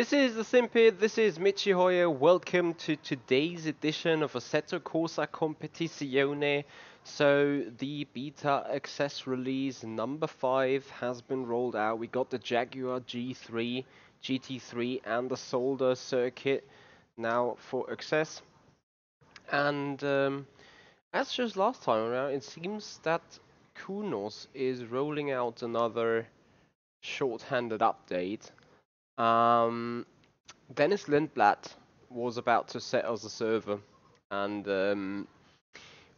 This is the Simpit, this is Michi here. Welcome to today's edition of Assetto Corsa Competizione. So the beta access release number 5 has been rolled out. We got the Jaguar G3, GT3 and the Zolder circuit now for access. And as just last time around, it seems that Kunos is rolling out another short-handed update. Dennis Lindblad was about to set us a server, and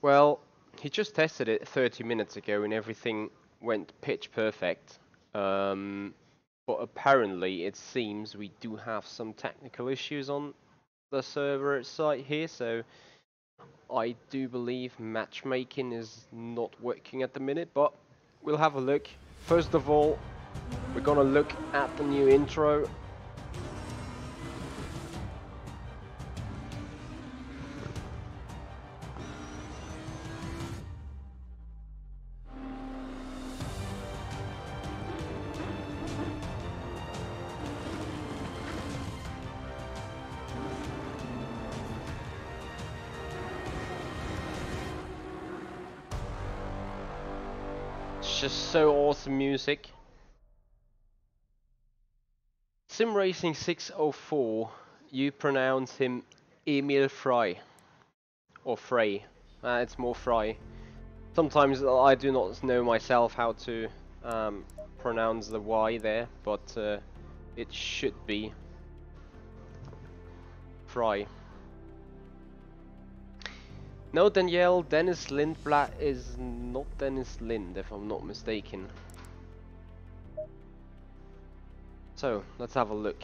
well, he just tested it 30 minutes ago and everything went pitch perfect. But apparently it seems we do have some technical issues on the server site here, so I do believe matchmaking is not working at the minute, but we'll have a look. First of all, we're gonna look at the new intro. Just so awesome music. Simracing 604, you pronounce him Emil Frey or Frey. It's more Frey. Sometimes I do not know myself how to pronounce the Y there, but it should be Frey. No, Danielle, Dennis Lindblad is not Dennis Lind, if I'm not mistaken. So, let's have a look.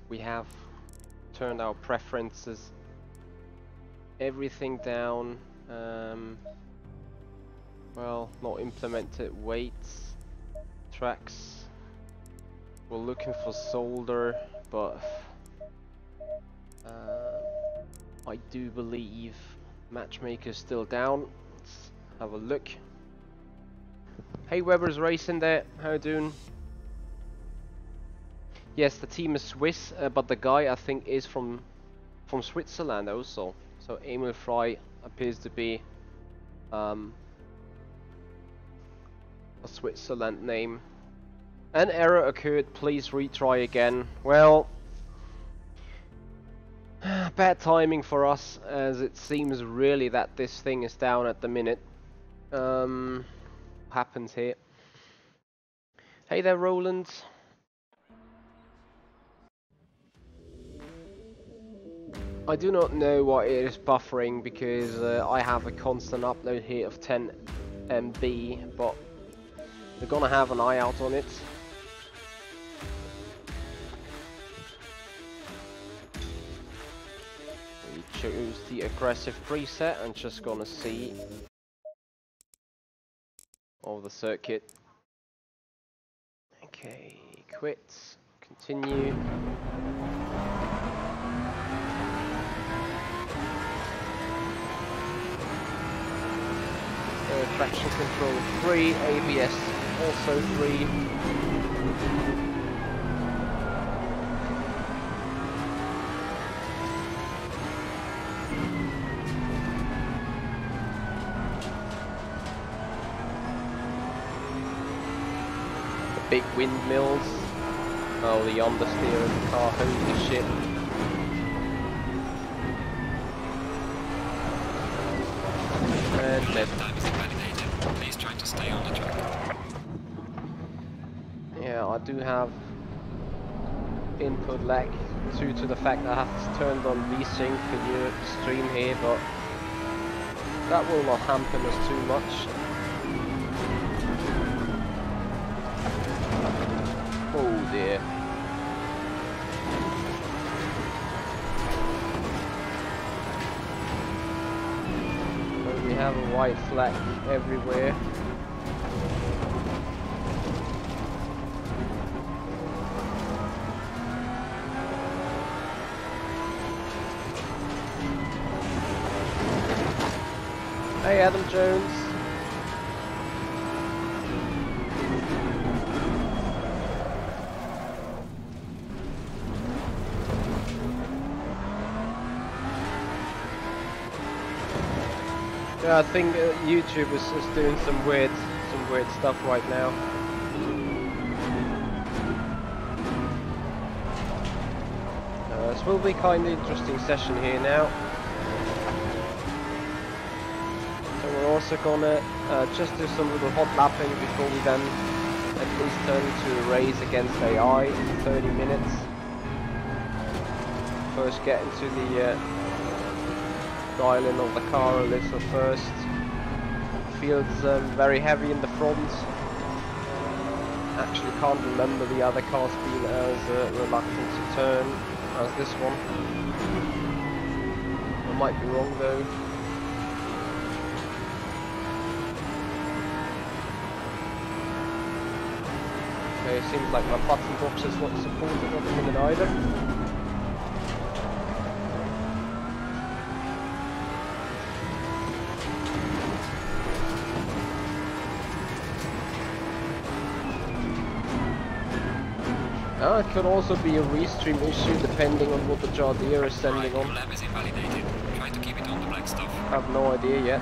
We have turned our preferences, everything down. Well, not implemented weights, tracks. We're looking for Zolder, but I do believe Matchmaker's still down. Let's have a look. Hey, Weber's racing there. How you doing? Yes, the team is Swiss, but the guy I think is from Switzerland also. So Emil Frey appears to be a Switzerland name. An error occurred. Please retry again. Well, bad timing for us, as it seems really that this thing is down at the minute. Happens here. Hey there, Roland. I do not know why it is buffering, because I have a constant upload here of 10 MB, but we're gonna have an eye out on it. We choose the aggressive preset and just gonna see all the circuit. Okay, quit, continue. Traction control 3, ABS also 3. The big windmills. Oh, the understeer of the car, holy shit. And dead. Please try to stay on the track. Yeah, I do have input lag due to the fact that I have turned on VSync for your stream here, but that will not hamper us too much. Oh dear. We have a white flag everywhere. Hey Adam Jones. Yeah, I think YouTube is doing some weird stuff right now. This will be kind of interesting session here now. So we're also gonna just do some little hot lapping before we then at least turn to a race against AI in 30 minutes. First get into the dialing of the car a little first. Feels very heavy in the front. Actually can't remember the other cars being as reluctant to turn as this one. I might be wrong though. Okay, seems like my button box is not supported at the minute either. It could also be a restream issue depending on what the Jardier is sending on. Your lap is invalidated. Try to keep it on the black stuff. I have no idea yet.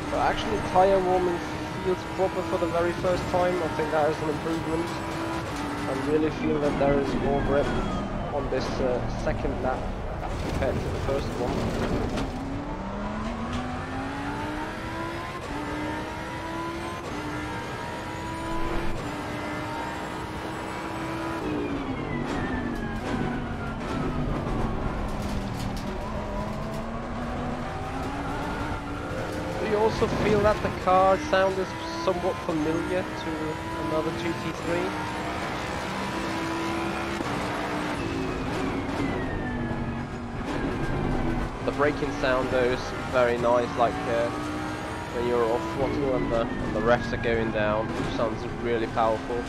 But actually tyre warming feels proper for the very first time. I think that is an improvement. I really feel that there is more grip on this second lap compared to the first one. Also feel that the car sound is somewhat familiar to another GT3. The braking sound though is very nice, like when you're off throttle and the revs are going down, it sounds really powerful.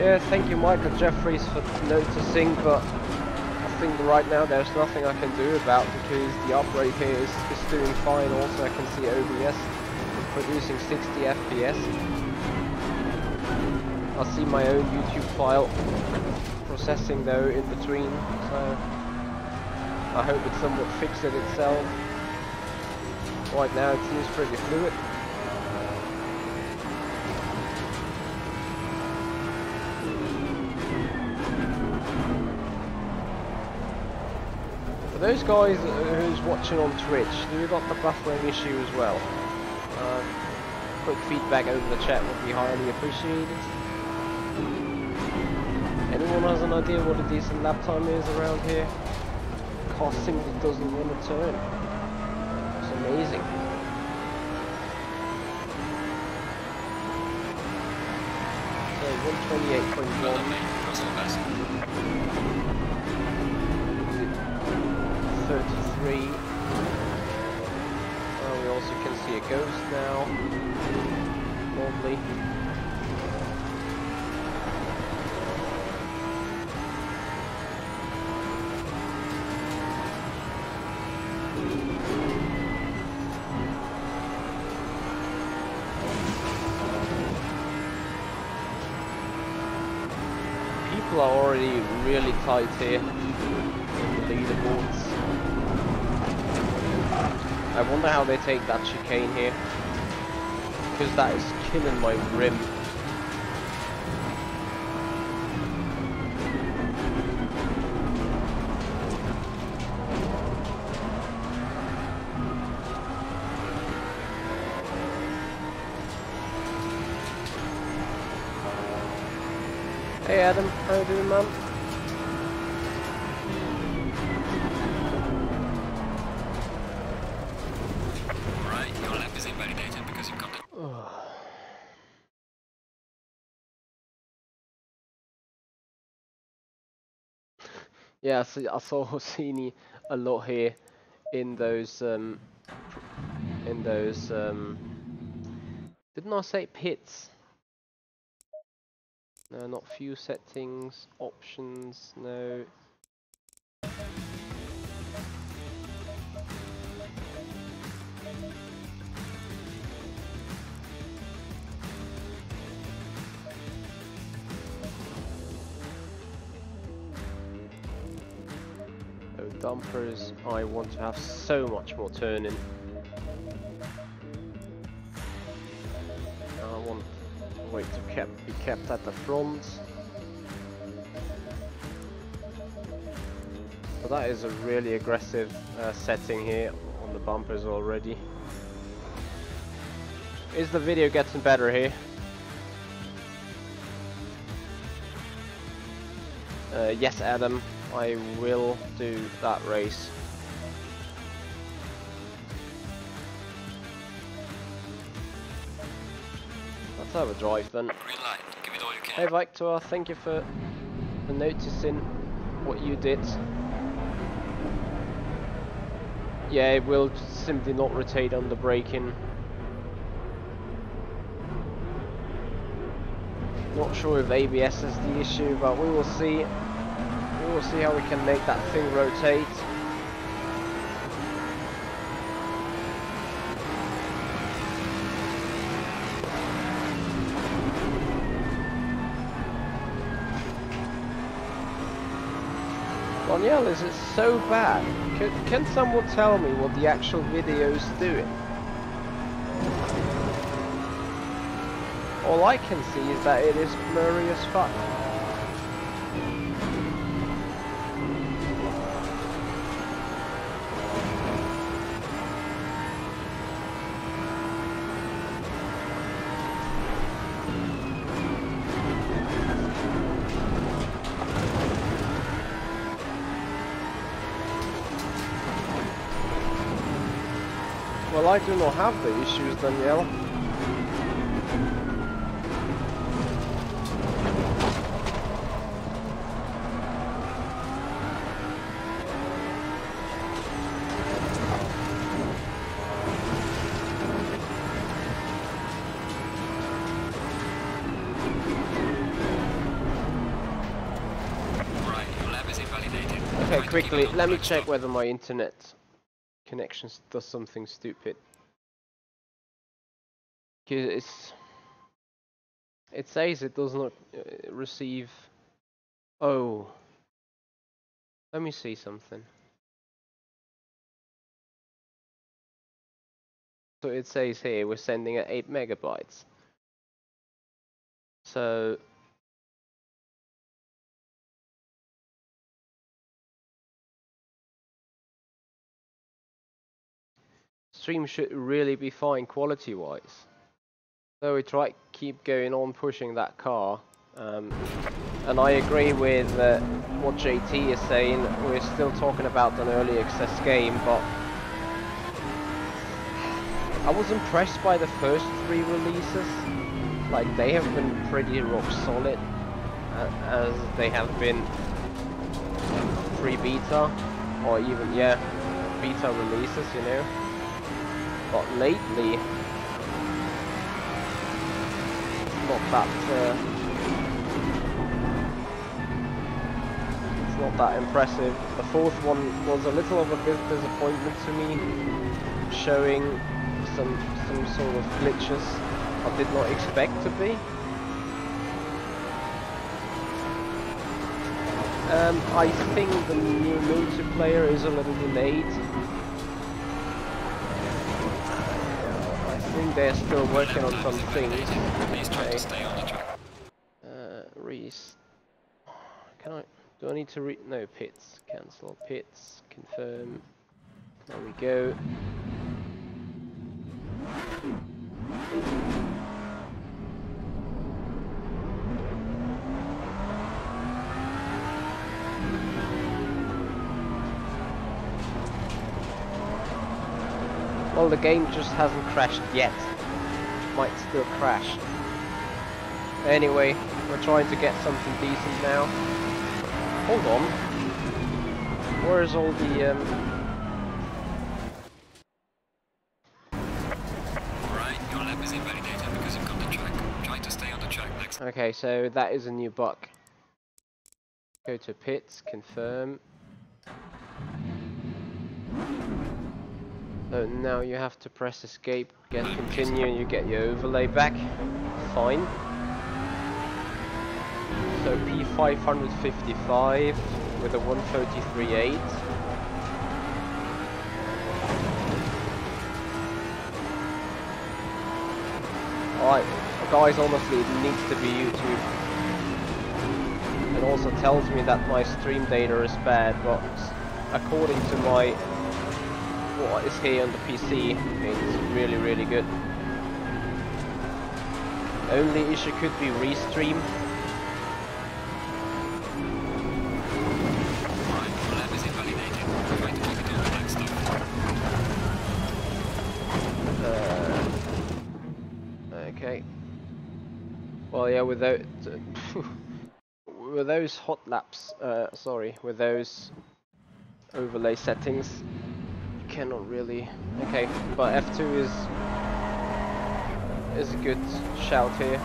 Yeah, thank you Michael Jeffries for noticing, but I think right now there's nothing I can do about because the upgrade here is doing fine. Also I can see OBS producing 60 FPS. I see my own YouTube file processing though in between, so I hope it somewhat fixes it itself. Right now it seems pretty fluid. For those guys who's watching on Twitch, do you got the buffering issue as well? Quick feedback over the chat would be highly appreciated. Anyone has an idea what a decent lap time is around here? Car simply doesn't want to turn. It's amazing. So 128.1. 33. We also can see a ghost now. Lovely. People are already really tight here in the leaderboards. I wonder how they take that chicane here, because that is killing my rim. Hey Adam, how you doing, man? Yeah, so I saw Hosseini a lot here in those didn't I say pits? No, not fuel settings, options, no. So dumpers, I want to have so much more turning. I want the weight to be kept at the front. So that is a really aggressive setting here on the bumpers already. Is the video getting better here? Yes, Adam, I will do that race. Let's have a drive then. Green light, give it all you can. Hey Victor, thank you for noticing what you did. Yeah, it will simply not rotate under braking. Not sure if ABS is the issue, but we will see. We will see how we can make that thing rotate. Danielle, is it so bad? Can someone tell me what the actual video is doing? All I can see is that it is blurry as fuck. Well, I do not have the issues, Danielle. Right, your lab is invalidated. Okay, quickly, let me check whether my internet connection does something stupid. It says it does not receive. Oh, let me see something. So it says here we're sending at 8 megabytes. So stream should really be fine quality wise. So we keep going on pushing that car, and I agree with what JT is saying. We're still talking about an early access game, but I was impressed by the first 3 releases. Like, they have been pretty rock solid, as they have been pre-beta, or even, yeah, beta releases, you know. But lately, it's not that impressive. The 4th one was a little of a disappointment to me, showing some sort of glitches I did not expect to be. I think the new multiplayer is a little delayed. I think they're still working on some things. Please try to stay on the track. Do I need to no, pits, cancel pits, confirm, there we go. Well, the game just hasn't crashed yet. Might still crash. Anyway, we're trying to get something decent now. Hold on. Where is all the Alright, your lab is invalidated because you've got the track. Try to stay on the track next Okay, so that is a new bug. Go to pits, confirm. So now you have to press escape, get continue, and you get your overlay back. Fine. So P555 with a 133.8. Alright, guys, honestly, it needs to be YouTube. It also tells me that my stream data is bad, but according to my what is here on the PC, it's really, really good. Only issue could be restream. Okay. Well, yeah, with those hot laps, with those overlay settings, you cannot really. Okay, but F2 is a good shout here.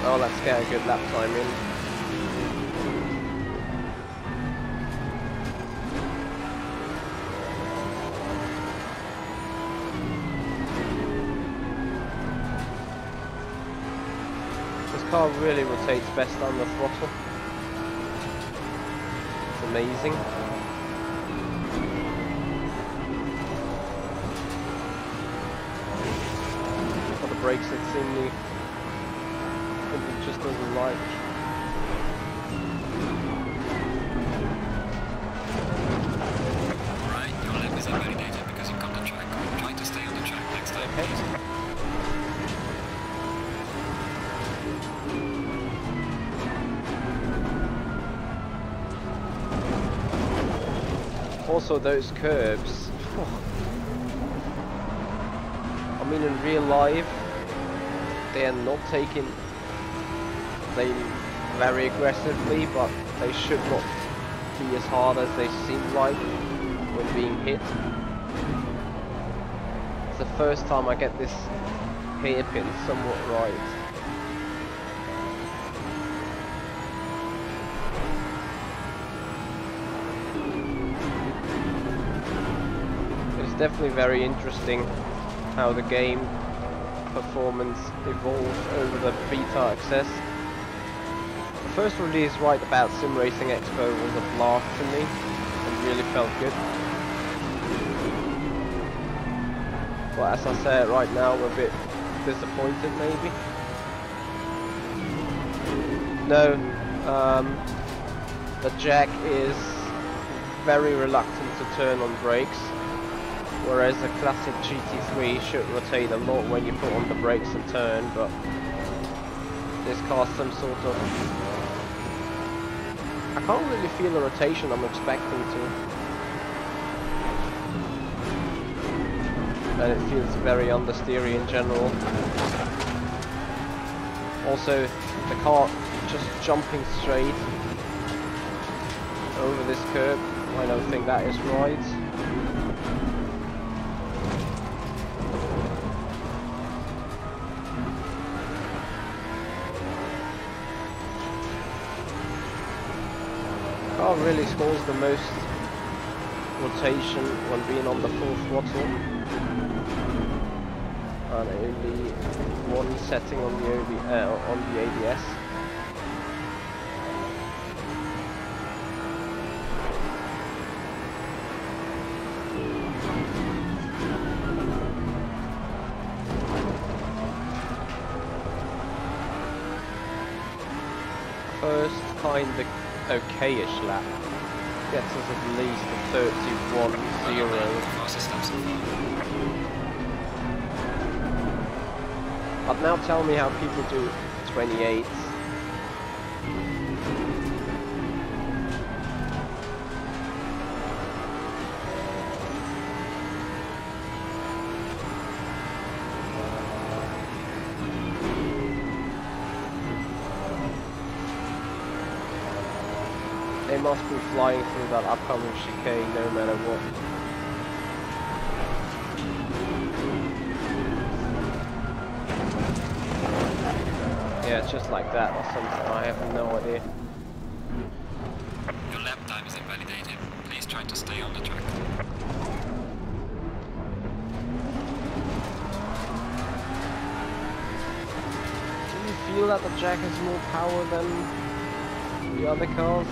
Oh, let's get a good lap time in. This car really rotates best on the throttle. It's amazing. But the brakes that seemingly it just doesn't like. Right, your lap is invalidated because you cut the track. Try to stay on the track next time, please. Also those curbs. I mean, in real life, they are not taking very aggressively, but they should not be as hard as they seem like when being hit. It's the first time I get this hairpin somewhat right. It's definitely very interesting how the game performance evolved over the beta access. The first release right about Simracing Expo was a blast to me and really felt good. But as I say it right now, I'm a bit disappointed maybe. No, the Jag is very reluctant to turn on brakes, whereas the classic GT3 should rotate a lot when you put on the brakes and turn, but this car's some sort of... I can't really feel the rotation I'm expecting to. And it feels very understeery in general. Also, the car just jumping straight over this curb, I don't think that is right. Car really scores the most rotation when being on the full throttle, and only one setting on the ABS. First kind of okayish lap gets us at least a 31.0. But now tell me how people do 28s. They must be flying through that upcoming chicane no matter what. Yeah, just like that or something, I have no idea. Your lap time is invalidated. Please try to stay on the track. Do you feel that the Jag has more power than the other cars?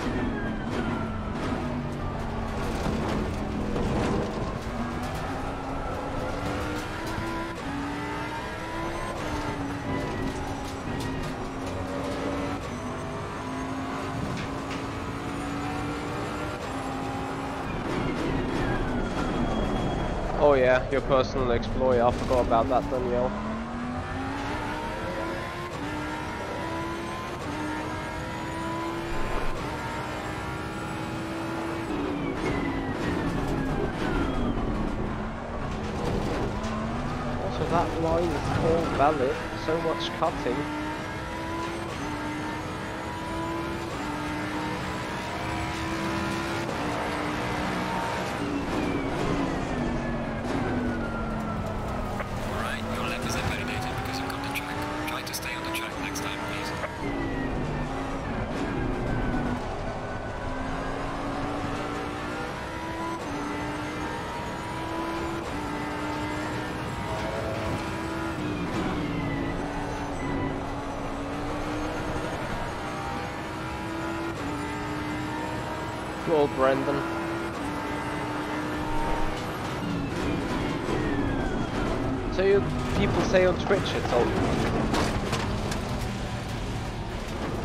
Oh yeah, your personal exploit, I forgot about that, Danielle. Also that line is all valid, so much cutting. Well, Brendan. So you people say on Twitch it's all.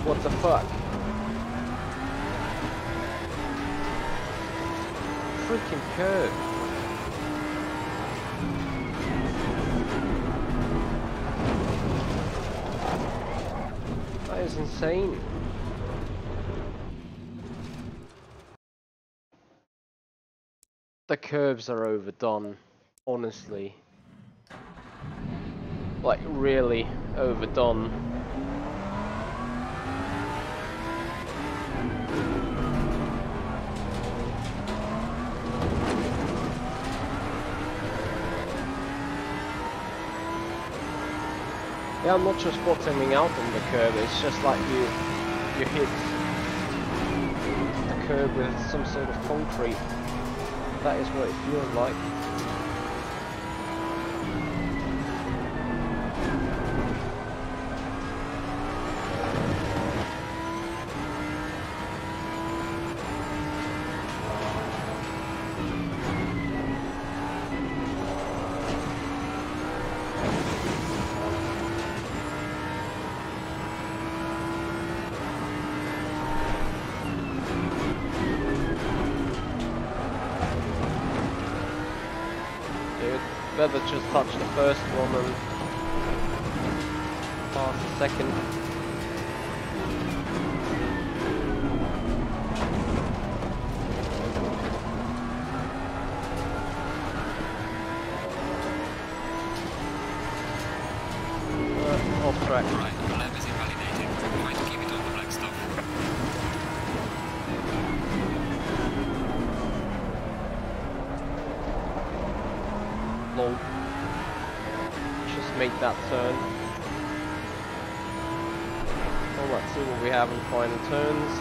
What the fuck? Freaking curve. That is insane. The curves are overdone, honestly. Like, really overdone. Yeah, I'm not just bottoming out on the curve, it's just like you hit the curb with some sort of concrete. That is what it feels like. Better just touch the first one and pass the second. Off track. Right, your lap is invalidated. Try to keep it on the black stuff. Just make that turn. Well, let's see what we have in final turns.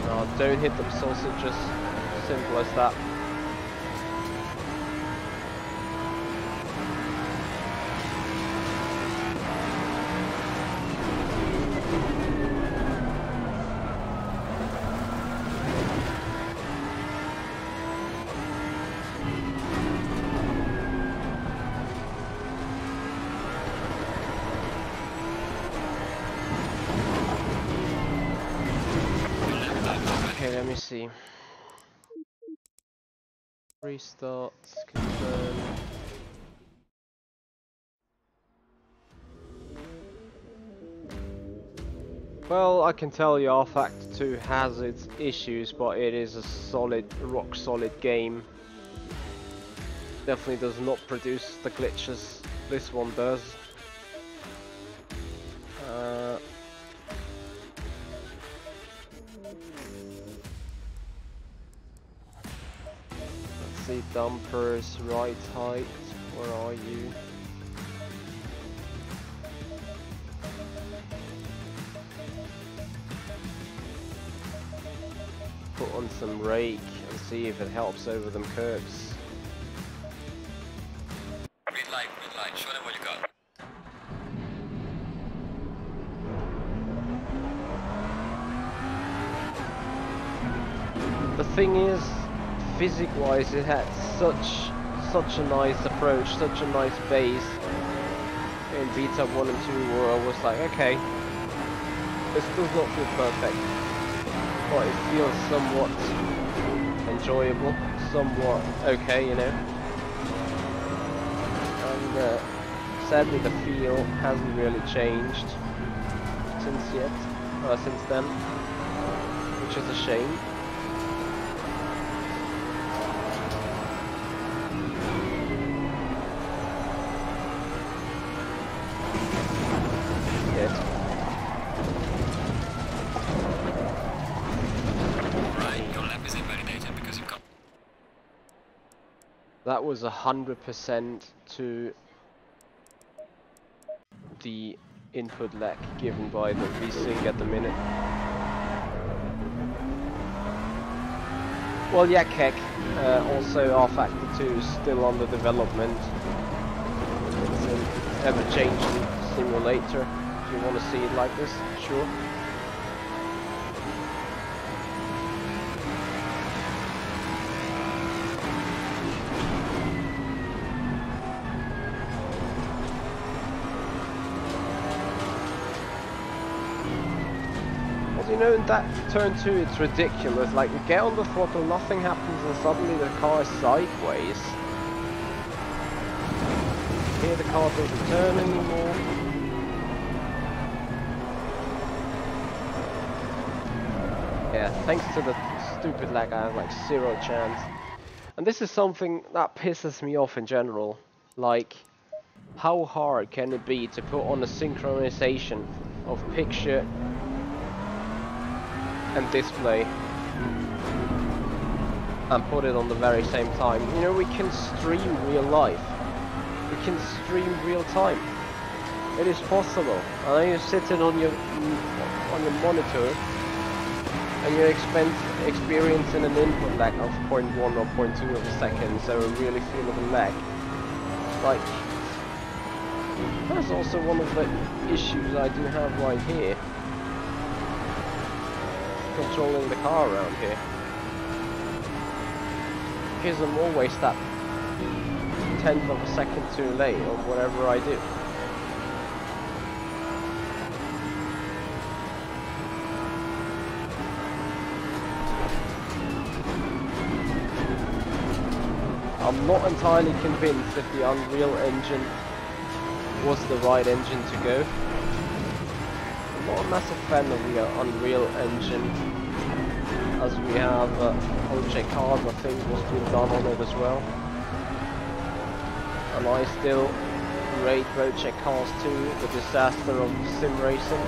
No, don't hit them sausages. Simple as that. Okay, let me see. Restart, confirm. Well, I can tell you R-Factor 2 has its issues, but it is a solid, rock solid game. Definitely does not produce the glitches this one does. see, dumpers, right height, where are you? Put on some rake and see if it helps over them curves. Green light, show them what you got. The thing is, physic-wise, it had such a nice approach, such a nice base in beta 1 and 2, where I was like, okay, this does not feel perfect, but it feels somewhat enjoyable, somewhat okay, you know. And sadly, the feel hasn't really changed since then, which is a shame. That was 100% to the input lag given by the VSync at the minute. Well, yeah, Keck. Also, R-Factor 2 is still under development. It's an ever-changing simulator. If you want to see it like this, sure. You know, in that turn 2 it's ridiculous, like you get on the throttle, nothing happens, and suddenly the car is sideways. Here the car doesn't turn anymore. Yeah, thanks to the stupid lag I have like 0 chance. And this is something that pisses me off in general. Like, how hard can it be to put on a synchronization of picture and display and put it on the very same time? You know, we can stream real life. We can stream real time. It is possible. And then you're sitting on your monitor and you're experiencing an input lag of 0.1 or 0.2 of a second, so a really feel of a lag. Like, that's also one of the issues I do have right here, controlling the car around here, because I'm always that 1/10 of a second too late on whatever I do. I'm not entirely convinced if the Unreal Engine was the right engine to go. I'm not a massive fan of the Unreal Engine, as we have Project Cars, I think, was being done on it as well. And I still rate Project Cars 2 the disaster of Simracing.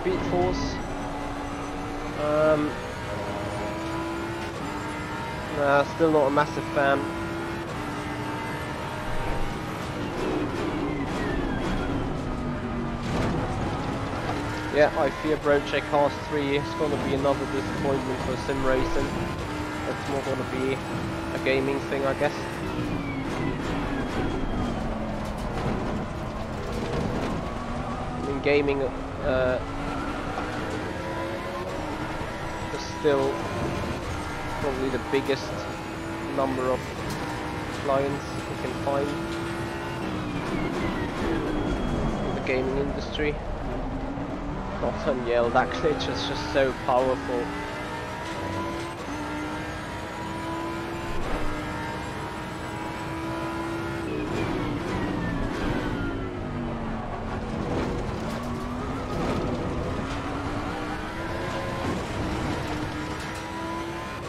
Speed Force. Nah, still not a massive fan. Yeah, I fear Project Cars 3 is going to be another disappointment for Simracing. It's more going to be a gaming thing, I guess. gaming is still probably the biggest number of clients you can find in the gaming industry. Not Danielle, that glitch is just so powerful.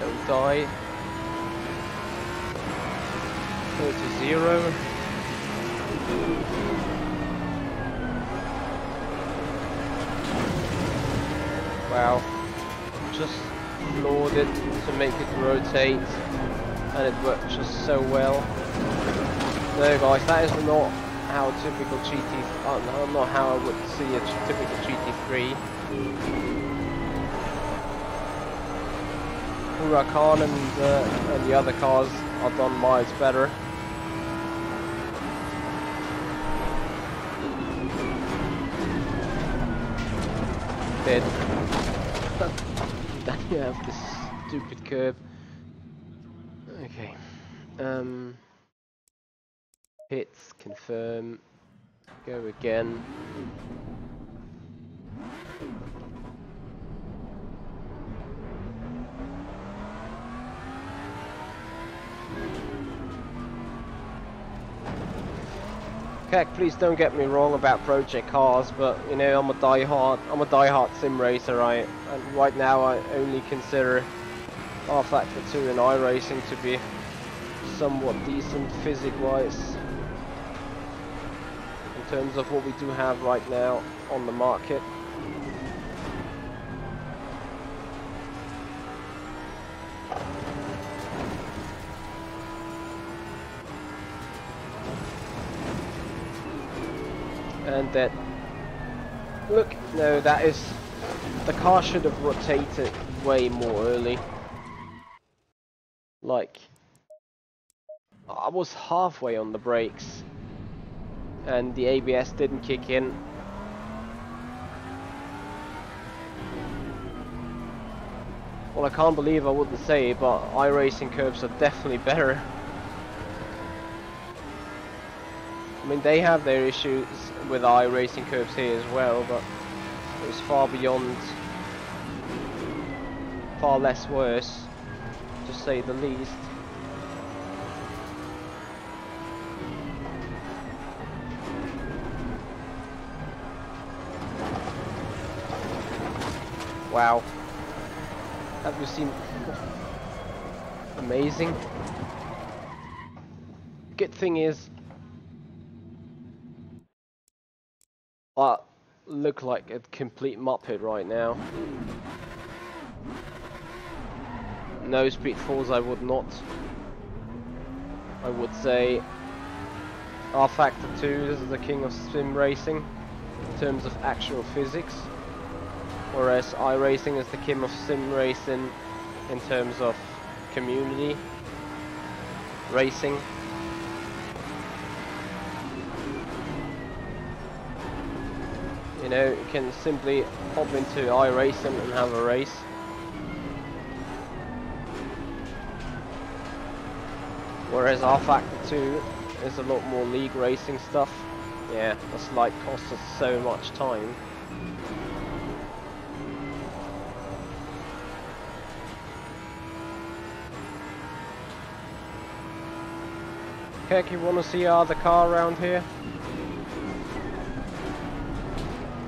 Don't die. 30-0. Wow, just floored it to make it rotate, and it worked just so well. No guys, that is not how a typical not how I would see a typical GT3. Huracan and the other cars are done miles better. Dead. Then you have this stupid curve. Okay. Hits, confirm, go again. Heck, please don't get me wrong about project cars, but you know I'm a diehard sim racer, right? And right now I only consider R-Factor 2 and iRacing to be somewhat decent physics-wise in terms of what we do have right now on the market. And that, look, no, that is, the car should have rotated way more early. Like, I was halfway on the brakes and the ABS didn't kick in. Well, I can't believe I wouldn't say, but iRacing curves are definitely better. I mean, they have their issues with iRacing curves here as well, but it's far beyond, far less worse, to say the least. Wow. Have you seen? Amazing. Good thing is, I look like a complete muppet right now. No speed falls, I would not. I would say R-Factor 2 is the king of sim racing in terms of actual physics, whereas iRacing is the king of sim racing in terms of community racing. You know, you can simply hop into iRacing and have a race. Whereas R-Factor 2 is a lot more league racing stuff. Yeah, the slide costs us so much time. Heck, you wanna see our other car around here?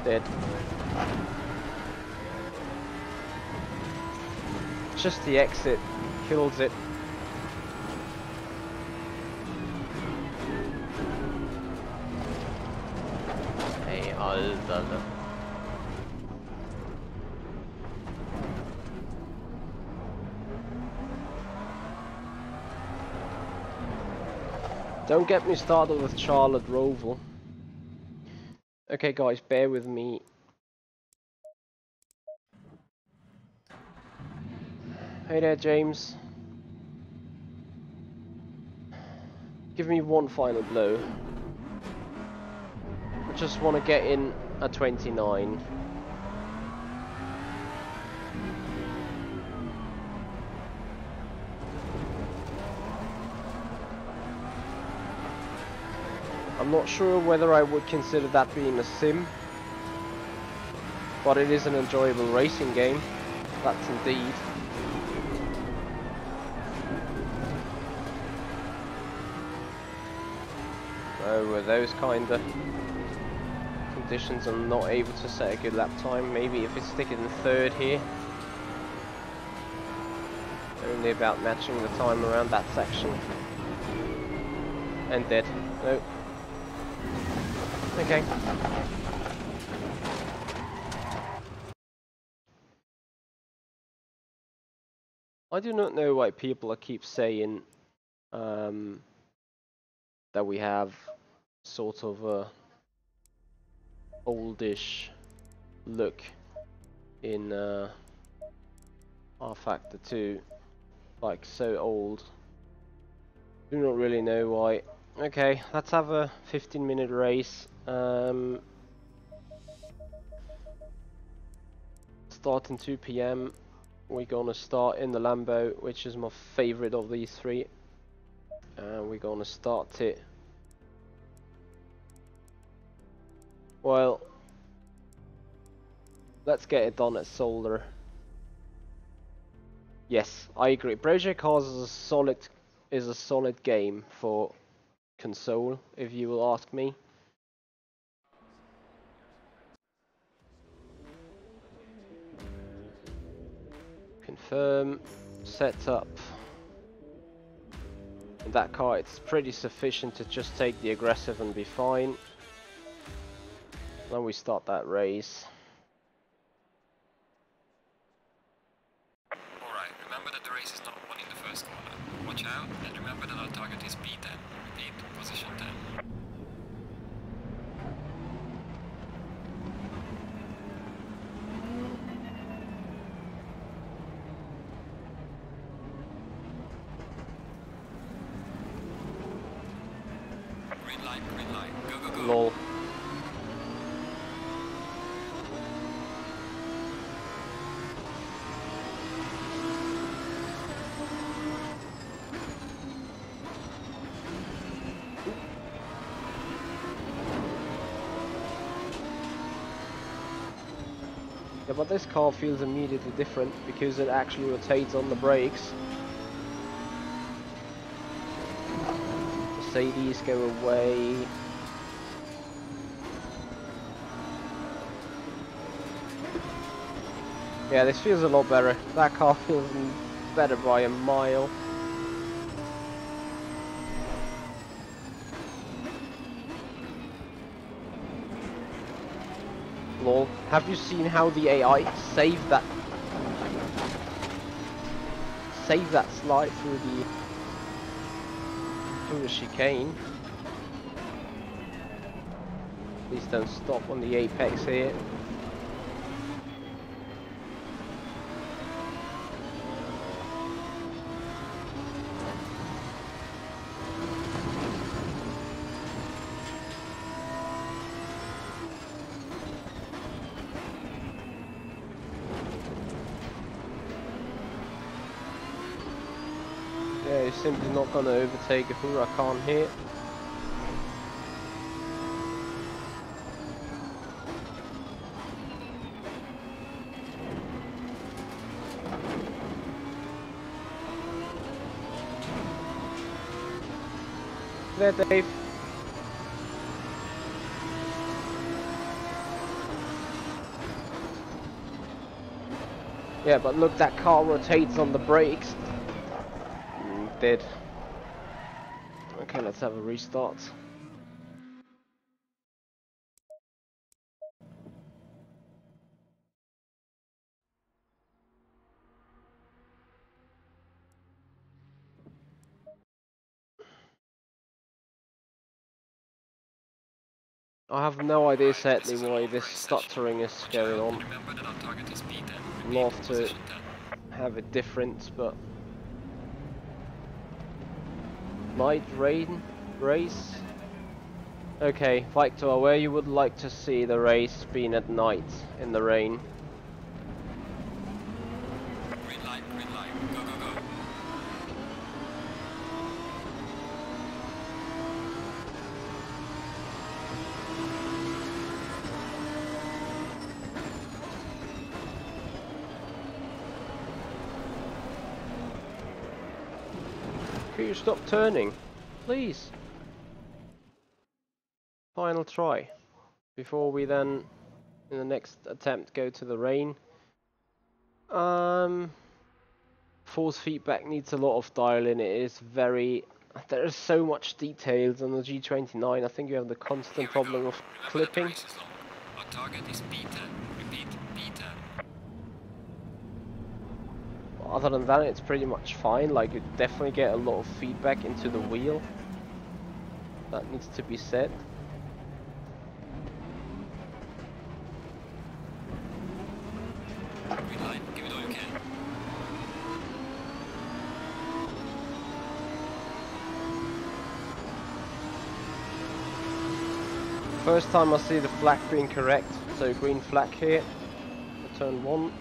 Dead. Just the exit kills it. Hey, Alter. Don't get me started with Charlotte Roval. Okay guys, bear with me. Hey there, James. Give me one final blow. I just want to get in a 29. I'm not sure whether I would consider that being a sim, but it is an enjoyable racing game, that's indeed. So with those kind of conditions, I'm not able to set a good lap time. Maybe if it's sticking in third here, only about matching the time around that section. And dead. No. Okay. I do not know why people keep saying that we have sort of a oldish look in R-Factor 2, like so old. Do not really know why. Okay, let's have a 15-minute race. Starting 2 PM. We're gonna start in the Lambo, which is my favorite of these three. And we're gonna start it. Well, let's get it done at Zolder. Yes, I agree. Project Cars is a solid game for console, if you will ask me. Confirm, setup. In that car, it's pretty sufficient to just take the aggressive and be fine. Then we start that race. Alright, remember that the race is not won in the first corner. Watch out, and remember that our target is P10. Repeat, position 10. Green light, go, go, go. Lol. Yeah, but this car feels immediately different because it actually rotates on the brakes. Mercedes go away. Yeah, this feels a lot better. That car feels better by a mile. Lol. Have you seen how the AI saved that slide through the chicane? Please don't stop on the apex here. Yeah, he's simply not going to overtake a Huracan here. There, Dave. Yeah, but look, that car rotates on the brakes. Dead. Okay, let's have a restart. I have no idea sadly why this stuttering is going on. Remember that our target is P10. Love to Position 10. have it different, but night rain race. Okay, Victor, where you would like to see the race being at night in the rain? Green light, go, go, go. Could you stop turning? Please. Final try. Before we then, in the next attempt, go to the rain. Force feedback needs a lot of dialing. It is very... There is so much details on the G29. I think you have the constant Here we problem go. of Remember that the clipping. race is long. Our target is B10. Repeat, B10. Other than that, it's pretty much fine. Like, you definitely get a lot of feedback into the wheel. That needs to be said. Green light, give it all you can. First time I see the flag being correct. So green flag here. Turn 1.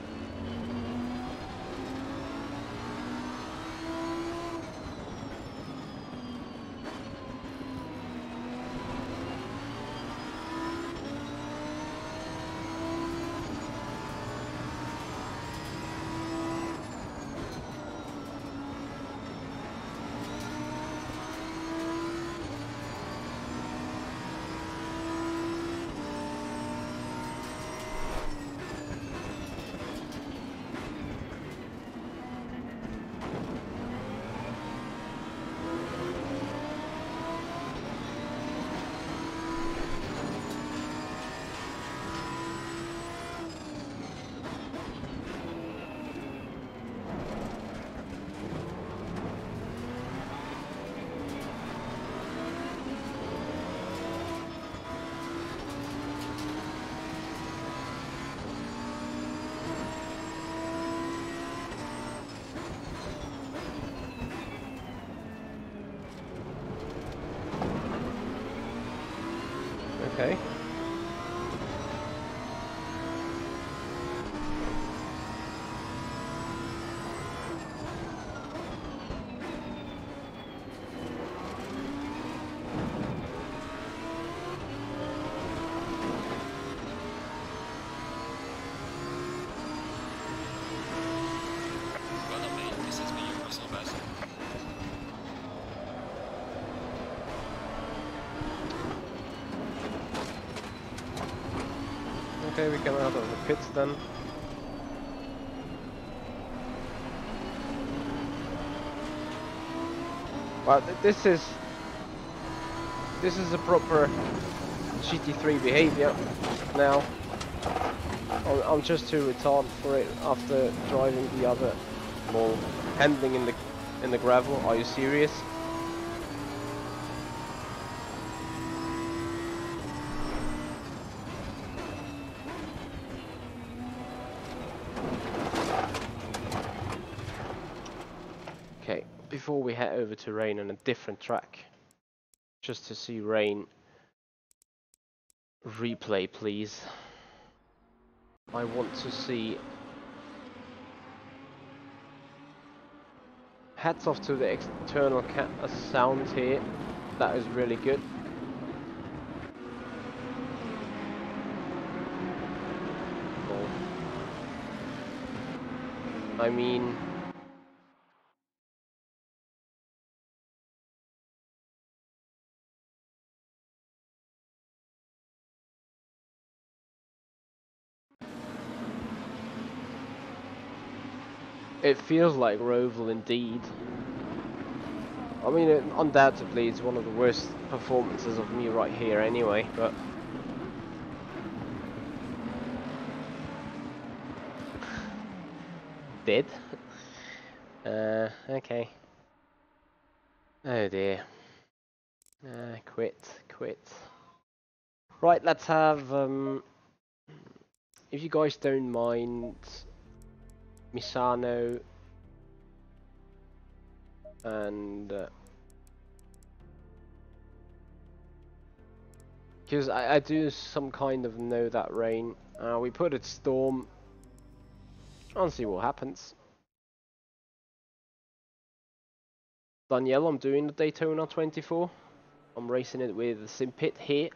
Okay. Well done, mate. This has been your personal best. Okay, we come out of the pits then. Well, this is a proper GT3 behavior now. I'm just too retarded for it after driving the other, well, handling in the gravel. Are you serious? Okay, before we head over to rain on a different track, just to see rain replay, please. I want to see. Hats off to the external sound here. That is really good. Cool. I mean, it feels like Roval indeed. I mean, undoubtedly it's one of the worst performances of me right here anyway, but did. Okay. Oh dear. Quit. Right, let's have, if you guys don't mind, Misano and Because I do some kind of know that rain. We put it storm. I'll see what happens. Danielle, I'm doing the Daytona 24. I'm racing it with Simpit here.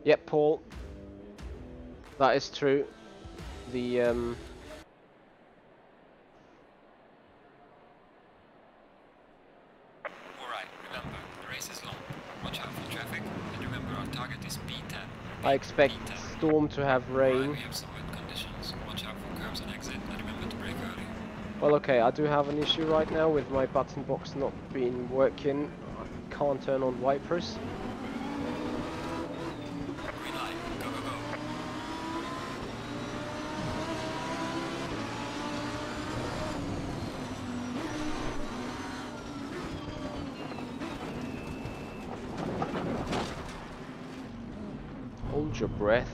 Yep, Paul. That is true. The Alright, remember, the race is long. Watch out for traffic, and remember our target is B10. I expect B10. storm to have Alright, rain. we have some wet conditions. Watch out for curbs on exit, and remember to brake early. Well, okay, I do have an issue right now with my button box not being working. I can't turn on wipers. Green light, go, go, go. Hold your breath.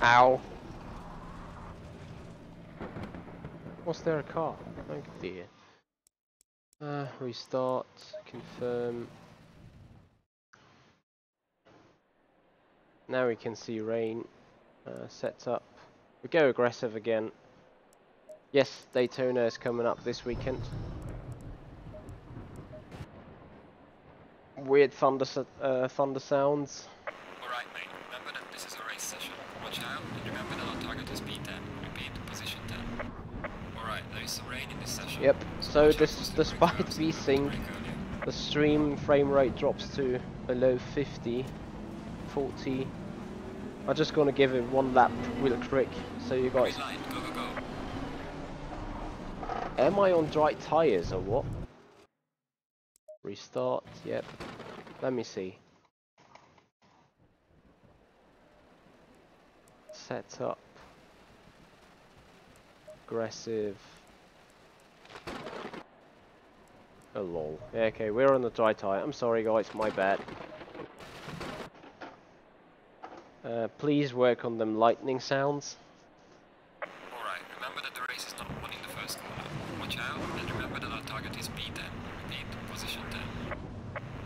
Ow. Was there a car? Oh dear. Restart, confirm. Now we can see rain. Sets up. We go aggressive again. Yes, Daytona is coming up this weekend. Weird thunder sounds. Alright, mate, remember that this is a race session. Watch out, and remember that our target is B10. Repeat, position 10. Alright, there is some rain in this session. Yep. So watch out this, for slippery despite curbs and VSync, remember to brake early. the stream frame rate drops to below 50, 40. I'm just gonna give it one lap real quick, so you guys. Green light, go, go, go. Am I on dry tires or what? Restart. Yep. Let me see. Set up. Aggressive. Oh lol. Yeah, okay, we're on the dry tire. I'm sorry guys, my bad. Please work on them lightning sounds. Alright, remember that the race is not won in the first corner. Watch out, and remember that our target is B10. Repeat, position 10.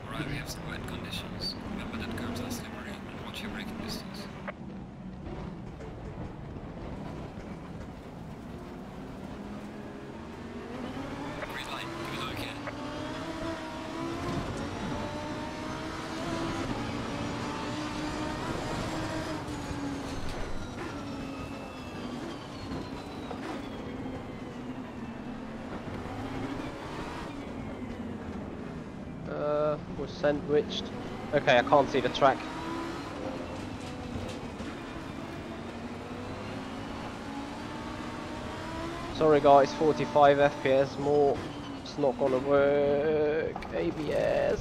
Alright, we have some wet conditions. Remember that curbs are slippery, and watch your braking distance. Green light, give it all you can. We're sandwiched. Okay, I can't see the track. Sorry guys, 45 FPS more. It's not gonna work. ABS.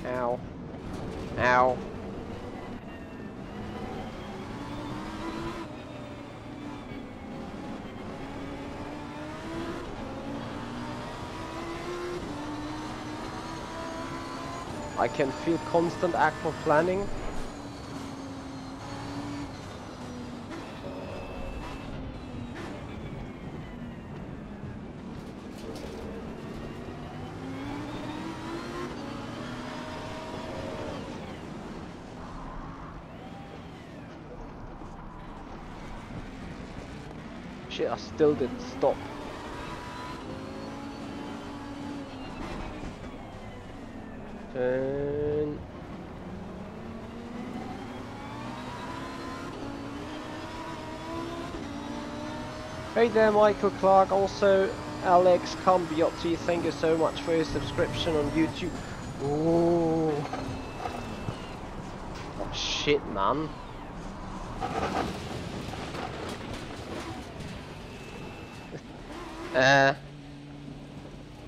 Ow. Ow. I can feel constant aquaplaning. Shit, I still didn't stop. Turn. Hey there, Michael Clark. Also, Alex Cambiotti, thank you so much for your subscription on YouTube. Ooh. Oh, shit, man.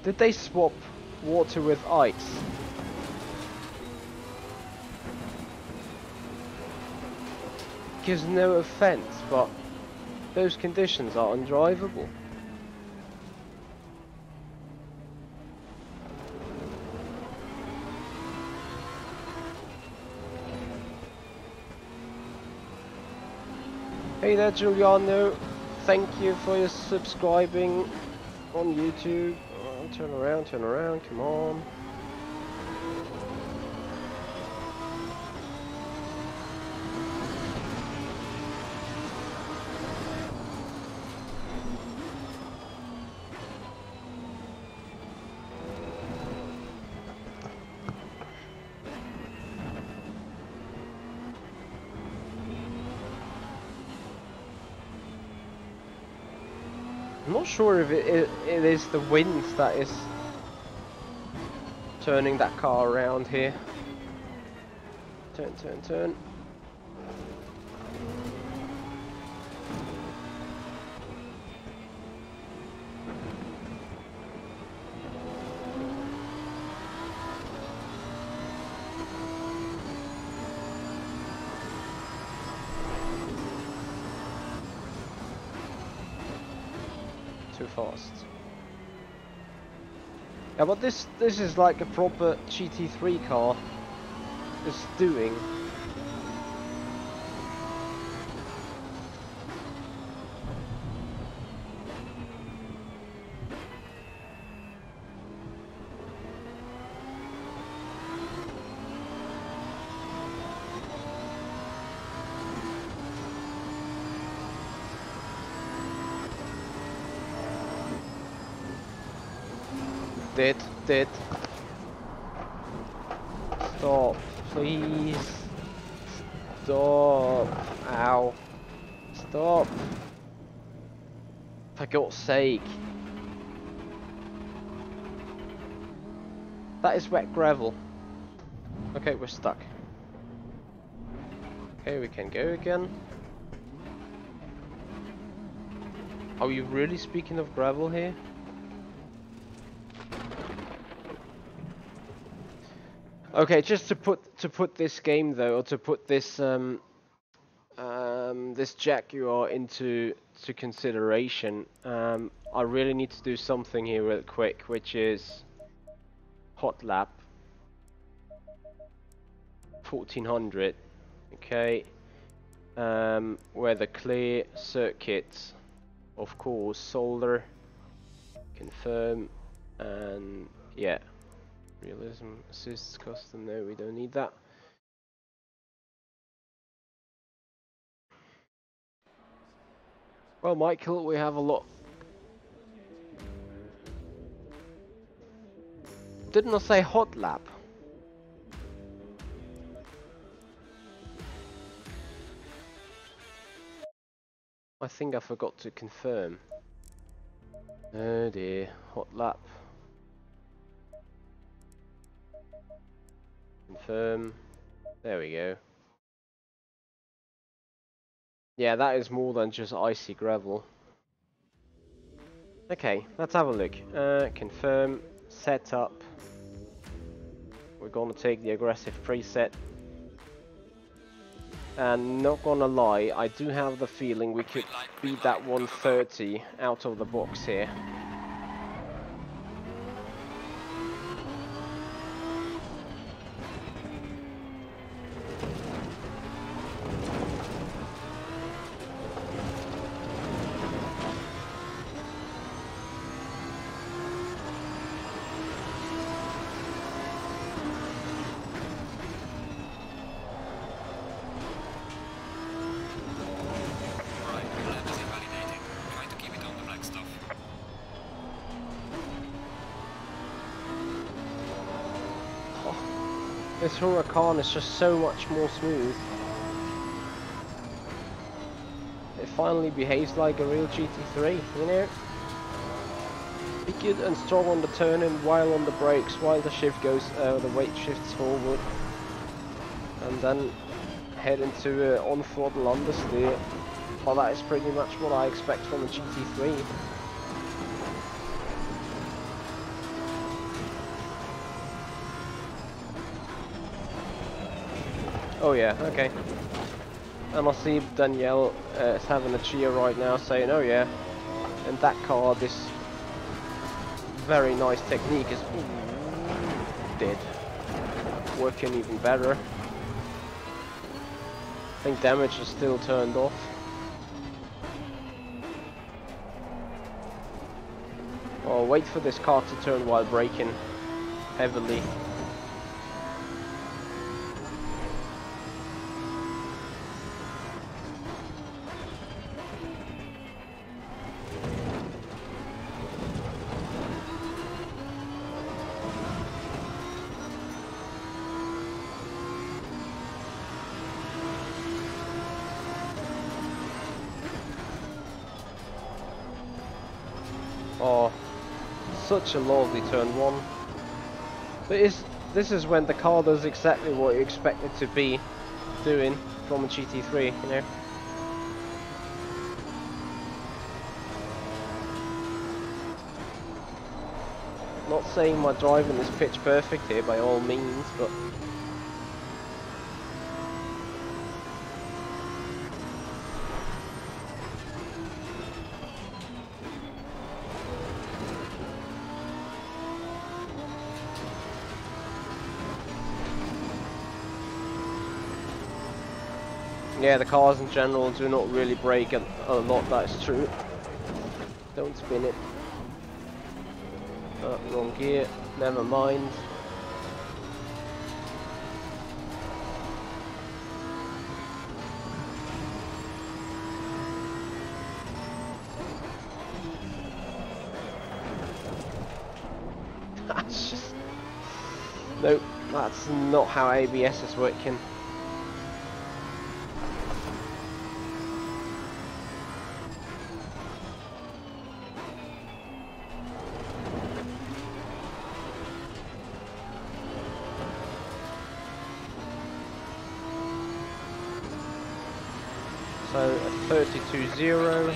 Did they swap water with ice? Gives no offense, but those conditions are undrivable. Hey there, Giuliano. Thank you for your subscribing on YouTube. Oh, turn around, come on. I'm not sure if it is the wind that is turning that car around here. Turn. Too fast. Yeah, but this is like a proper GT3 car is doing. Dead. Stop, please. Stop. Ow. Stop. For God's sake. That is wet gravel. Okay, we're stuck. Okay, we can go again. Are you really speaking of gravel here? Okay, just to put this game though, or to put this this Jaguar into consideration, I really need to do something here real quick, which is hot lap 1400. Okay, where the clear circuits, of course, Zolder, confirm, and yeah. Realism, assists, custom, no, we don't need that. Well, Michael, we have a lot. Didn't I say hot lap? I think I forgot to confirm. Oh dear, hot lap. Confirm. There we go. Yeah, that is more than just icy gravel. Okay, let's have a look. Confirm, setup. We're gonna take the aggressive preset. And not gonna lie, I do have the feeling we could beat that 130 out of the box here. This Huracan is just so much more smooth. It finally behaves like a real GT3, you know? Be good and strong on the turn and while on the brakes, while the shift goes, the weight shifts forward. And then head into on throttle understeer. Well, that is pretty much what I expect from a GT3. Oh yeah, okay. And I see Danielle is having a cheer right now, saying, oh yeah, in that car this very nice technique is dead. Working even better. I think damage is still turned off. Oh, wait for this car to turn while braking heavily. Oh, such a lovely turn one. But this is when the car does exactly what you expect it to be doing from a GT3, you know. Not saying my driving is pitch perfect here by all means, but yeah, the cars in general do not really brake a lot, that's true. Don't spin it. Wrong gear, never mind. That's just... Nope, that's not how ABS is working. So a 32.0.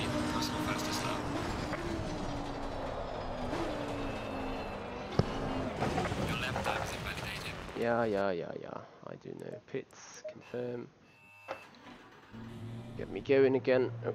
Yeah. I do know. Pits, confirm. Get me going again. Oh.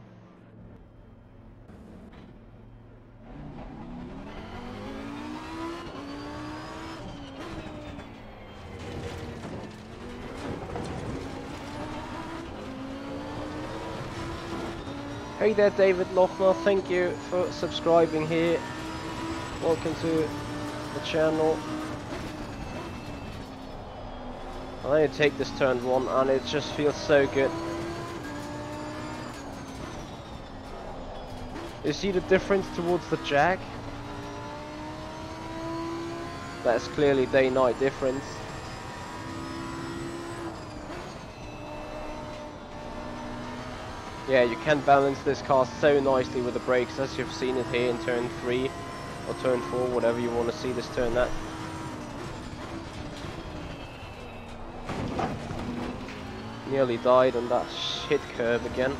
Hey there, David Lochner. Thank you for subscribing here. Welcome to the channel. I'm going to take this turn one, and it just feels so good. You see the difference towards the Jag? That's clearly day-night difference. Yeah, you can balance this car so nicely with the brakes, as you've seen it here in turn 3 or turn 4, whatever you want to see this turn at. Nearly died on that shit curb again.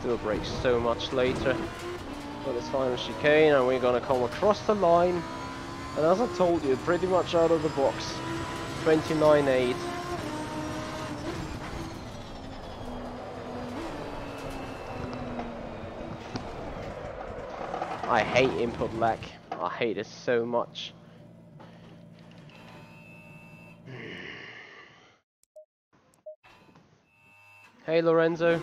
Still brakes so much later, but it's final chicane and we're gonna come across the line, and as I told you, pretty much out of the box, 29.8. I hate input lag, I hate it so much. Hey Lorenzo.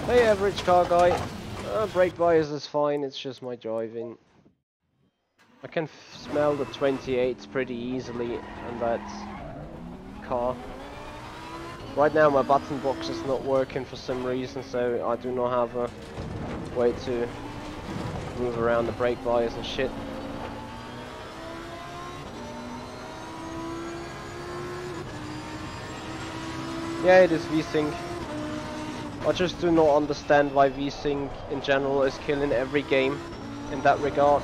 Hey average car guy, Brake bias is fine, it's just my driving. I can smell the 28s pretty easily on that car. Right now my button box is not working for some reason, so I do not have a way to move around the brake bias and shit. Yeah, it is VSync. I just do not understand why VSync in general is killing every game in that regard.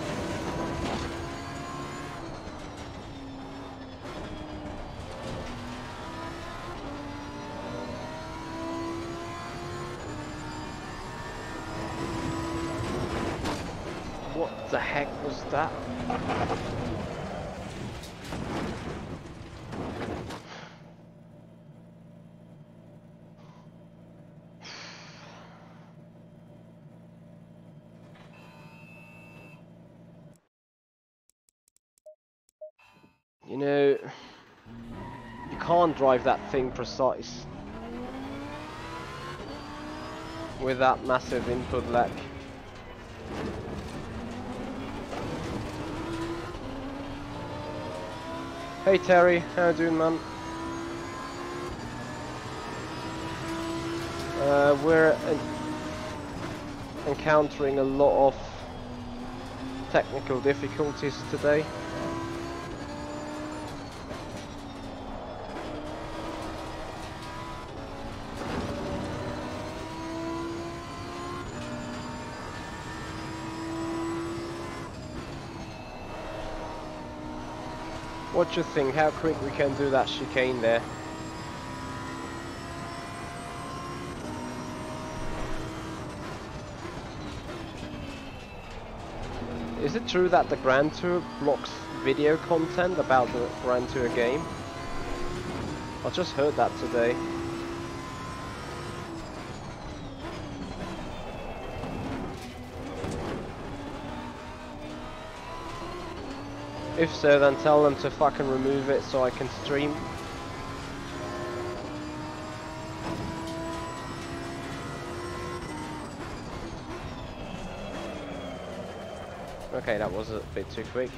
What the heck was that? You know, you can't drive that thing precise with that massive input lag. Hey Terry, how you doing, man? We're encountering a lot of technical difficulties today. What do you think? How quick we can do that chicane there? Is it true that the Grand Tour blocks video content about the Grand Tour game? I just heard that today. If so, then tell them to fucking remove it so I can stream. Okay, that was a bit too quick.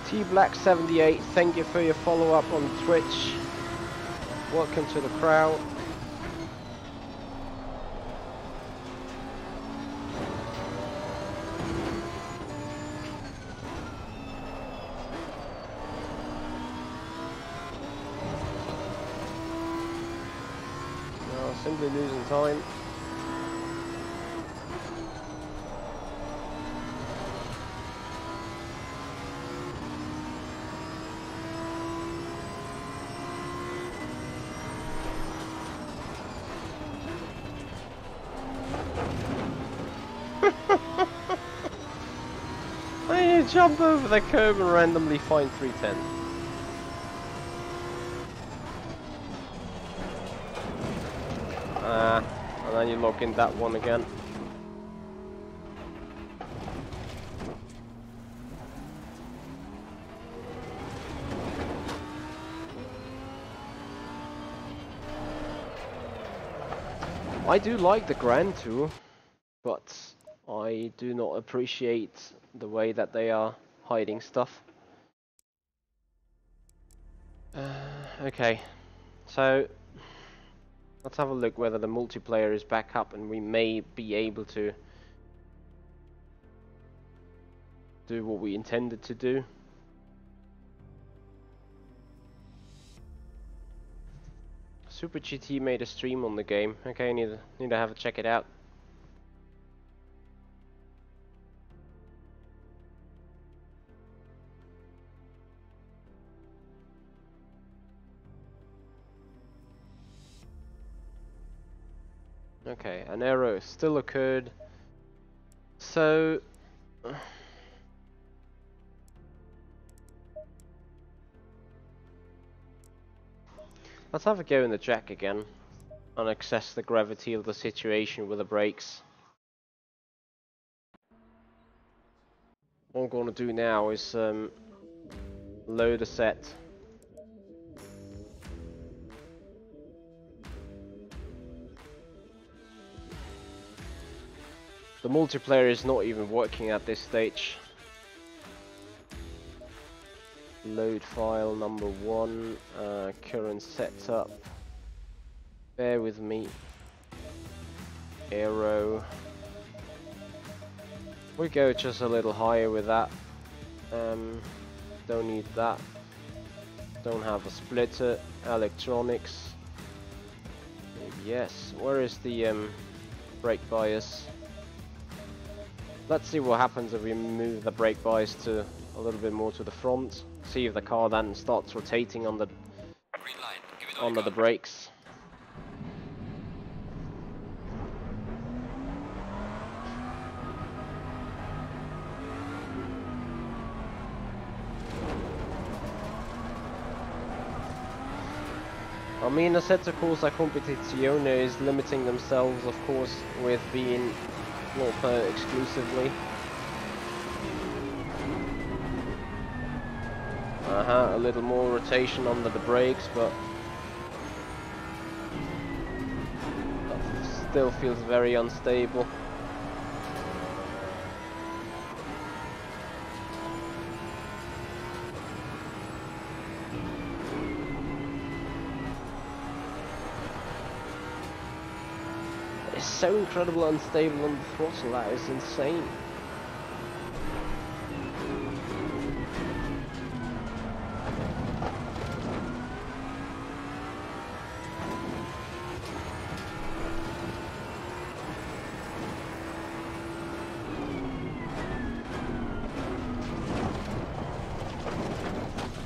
T-Black78, thank you for your follow-up on Twitch. Welcome to the crowd. No, simply losing time. I jump over the curb and randomly find 310. And then you lock in that one again. I do like the Grand Tour, but I do not appreciate the way that they are hiding stuff. Okay, so let's have a look whether the multiplayer is back up and we may be able to do what we intended to do. Super GT made a stream on the game. Okay, need to have a check it out. Okay, an error still occurred. So Let's have a go in the jack again and access the gravity of the situation with the brakes. What I'm going to do now is load a set. The multiplayer is not even working at this stage. Load file number 1, current setup. Bear with me. Aero. We go just a little higher with that. Don't need that. Don't have a splitter. Electronics. Yes. Where is the brake bias? Let's see what happens if we move the brake bias to a little bit more to the front. See if the car then starts rotating on the Green light. Give it all under you the got. brakes. I mean, Assetto Corsa Competizione is limiting themselves, of course, with being not exclusively. A little more rotation under the brakes, but that still feels very unstable. It's so incredibly unstable on the throttle, that is insane.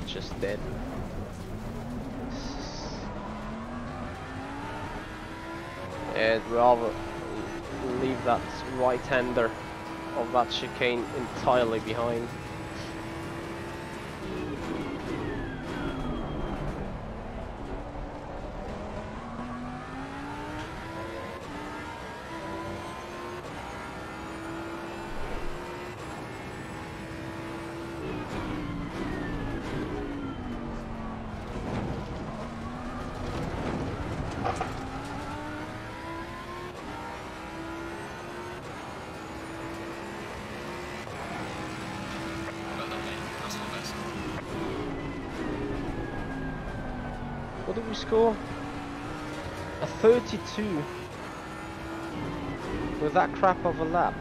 Just dead. I'd rather leave that right-hander of that chicane entirely behind. What did we score? A 32 with that crap of a lap.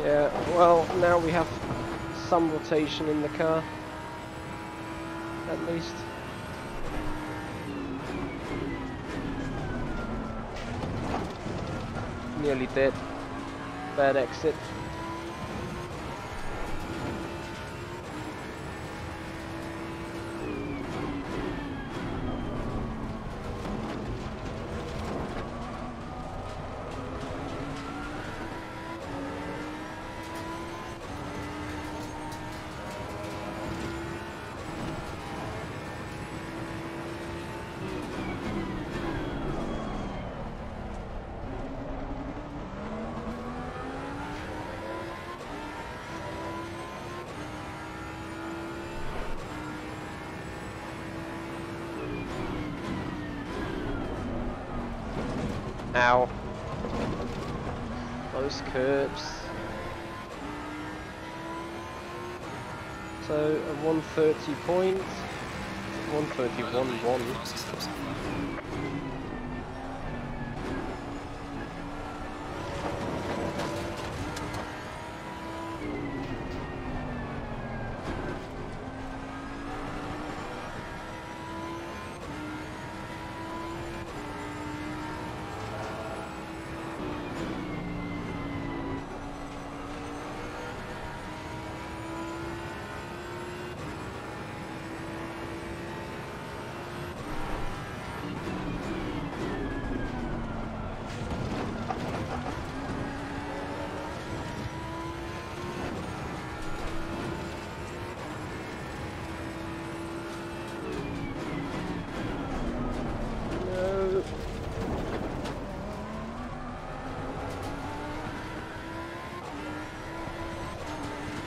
Yeah, well, now we have some rotation in the car, at least. Nearly dead. Bad exit. Ow. Those curbs. So a 130 point. 131.1.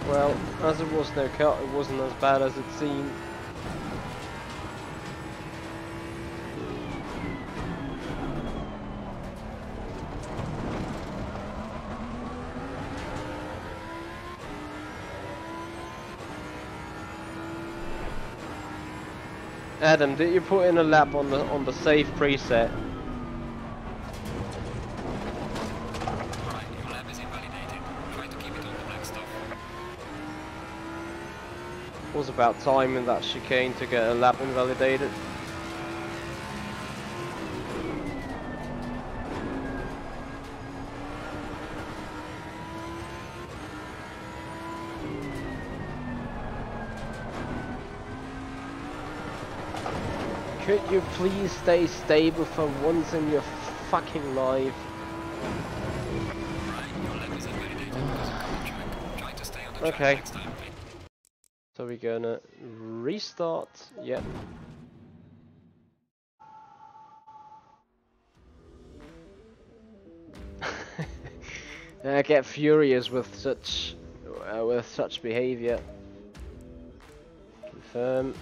Well, as it was no cut, it wasn't as bad as it seemed. Adam, did you put in a lap on the safe preset? Alright, your lap is invalidated. Try to keep it on the black stuff. It was about time in that chicane to get a lap invalidated. Could you please stay stable for once in your fucking life? Right, your lap is invalidated because you cut the track. Try to stay on the track Okay. next time, please. So we're gonna restart. Yep. I get furious with such behavior. Confirm.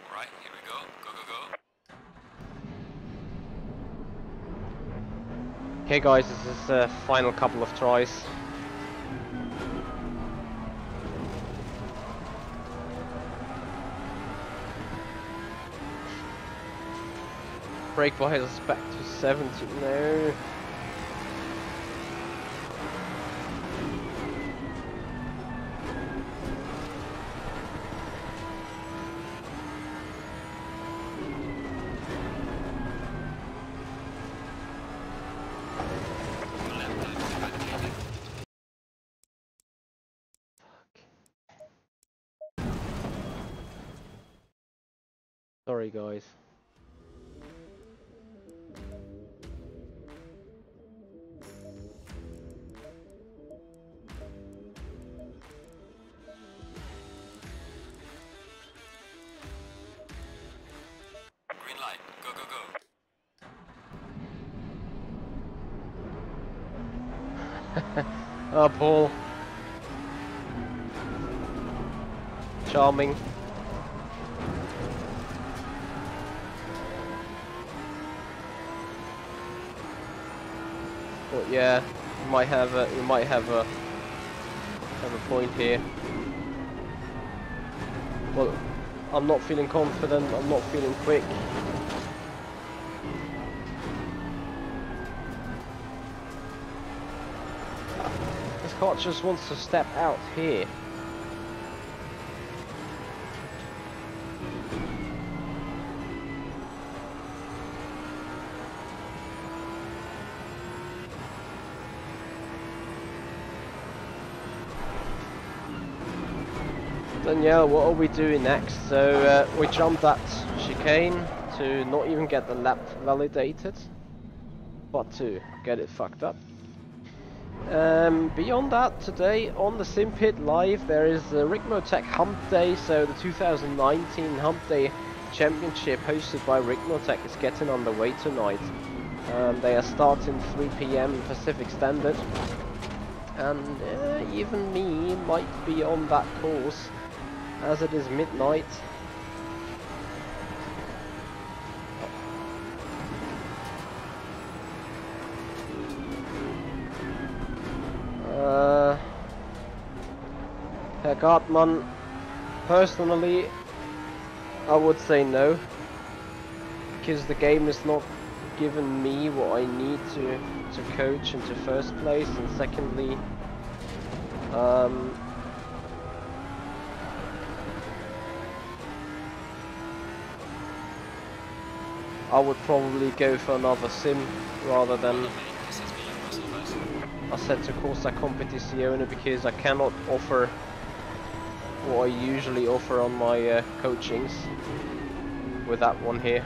Alright, here we go. Go, go, go. Okay guys, this is the final couple of tries. Brake bias back to 70, no. Your lap time is invalidated. Sorry guys. Green light. Go, go, go. Oh, Paul. Charming. But yeah, you might have a point here. Well, I'm not feeling confident. I'm not feeling quick. This car just wants to step out here. Danielle, what are we doing next? So we jumped that chicane to not even get the lap validated, but to get it fucked up. Beyond that, today on the Simpit Live there is the Rigmotech Hump Day, so the 2019 Hump Day Championship hosted by Rigmotech is getting underway tonight. They are starting 3 PM Pacific Standard, and even me might be on that course as it is midnight. Herr Gartmann, personally I would say no, because the game is not giving me what I need to coach into first place, and secondly I would probably go for another sim rather than Assetto Corsa Competizione, because I cannot offer what I usually offer on my coachings with that one here.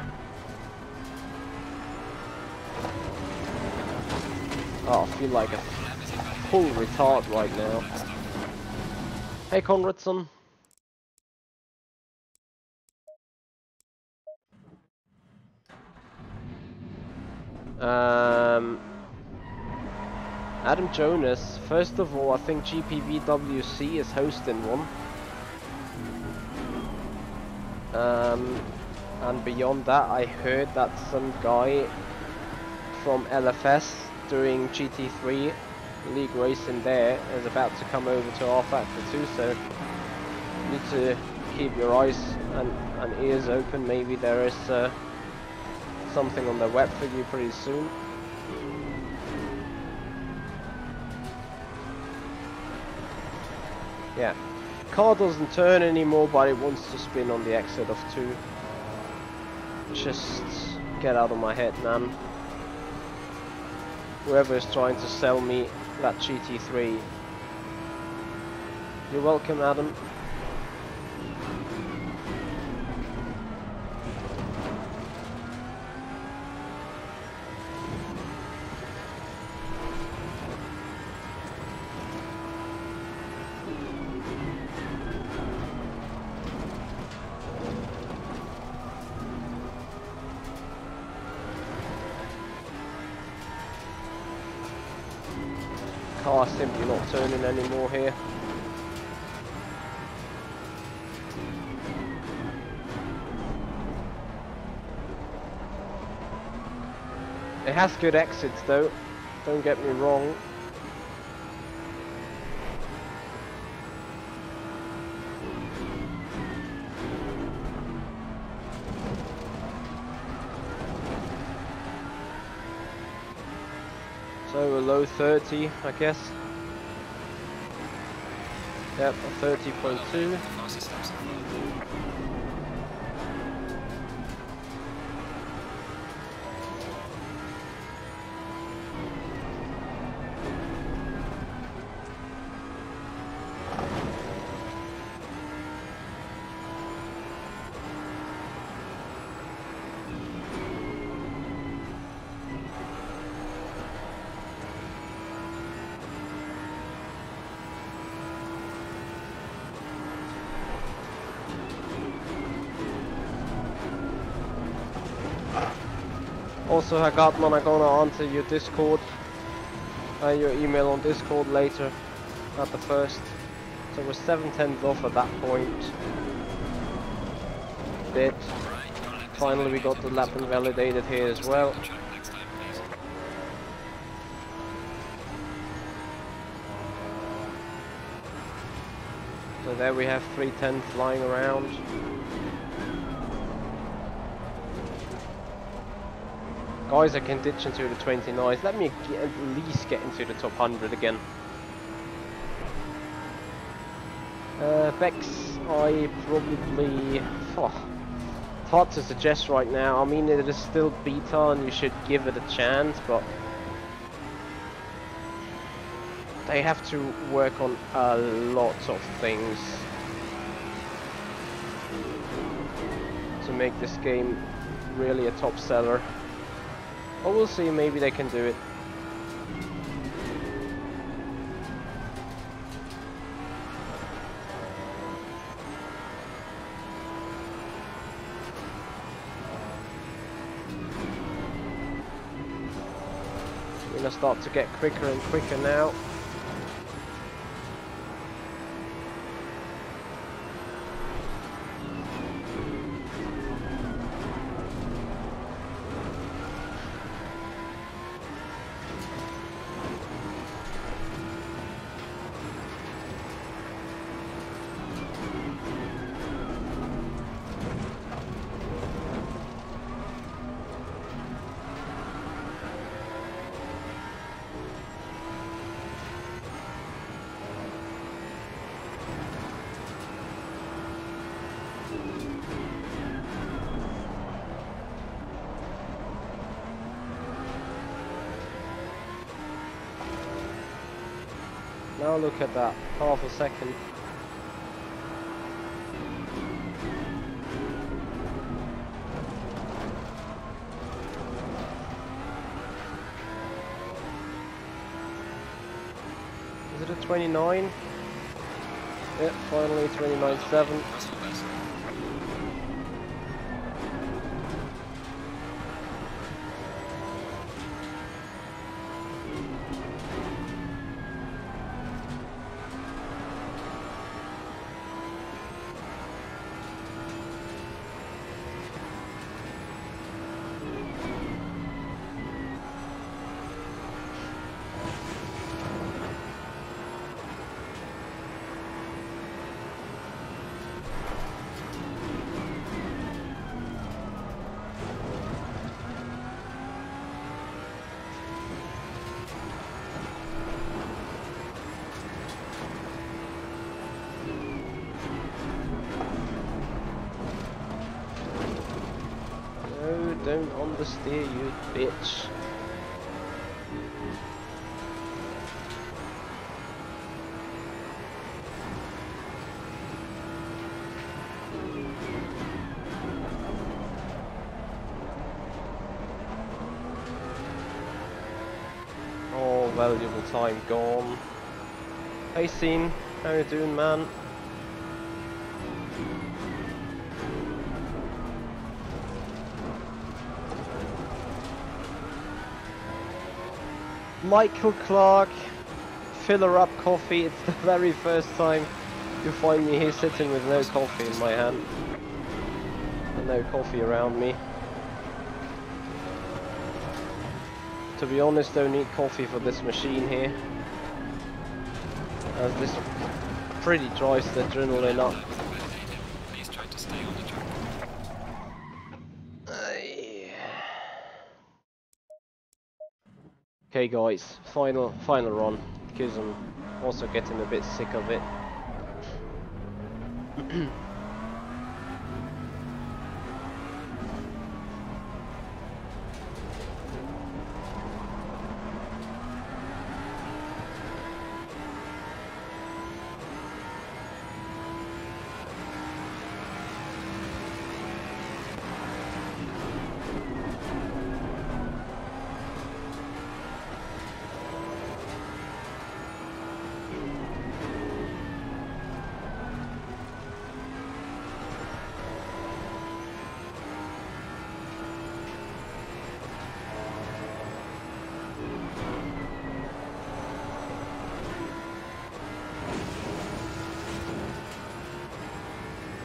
Oh, I feel like pull retard right now. Hey Conradson. Adam Jonas, first of all, I think GPVWC is hosting one. And beyond that, I heard that some guy from LFS doing GT3 league racing there is about to come over to our factor too, so you need to keep your eyes and ears open. Maybe there is something on the web for you pretty soon. Yeah, car doesn't turn anymore, but it wants to spin on the exit of 2. Just get out of my head, man. Whoever is trying to sell me that GT3, you're welcome, Adam. Car simply not turning anymore here. It has good exits though, don't get me wrong. So a low 30, I guess. Yep, a 30.2. Also, Hagatman, I'm gonna answer your Discord, your email on Discord later, at the first. So we're 7/10 off at that point. Bit. Finally, we got the lap invalidated here as well. So there we have 310 flying around. Guys, I can ditch into the 29s. Let me at least get into the top 100 again. Bex, I probably... it's hard to suggest right now. I mean, it is still beta and you should give it a chance, but... they have to work on a lot of things to make this game really a top seller. But we'll see, maybe they can do it. We're gonna start to get quicker and quicker now. Now look at that, half a second. Is it a 29? Yeah, finally 29.7. Personal best. No, don't understeer, you bitch. All valuable time gone. Hey Scene, how you doing, man? Michael Clark, filler up coffee. It's the very first time you find me here sitting with no coffee in my hand. And no coffee around me. To be honest, don't need coffee for this machine here, as this pretty dries the adrenaline up. Please try to stay on the track. Okay guys, final run, because I'm also getting a bit sick of it.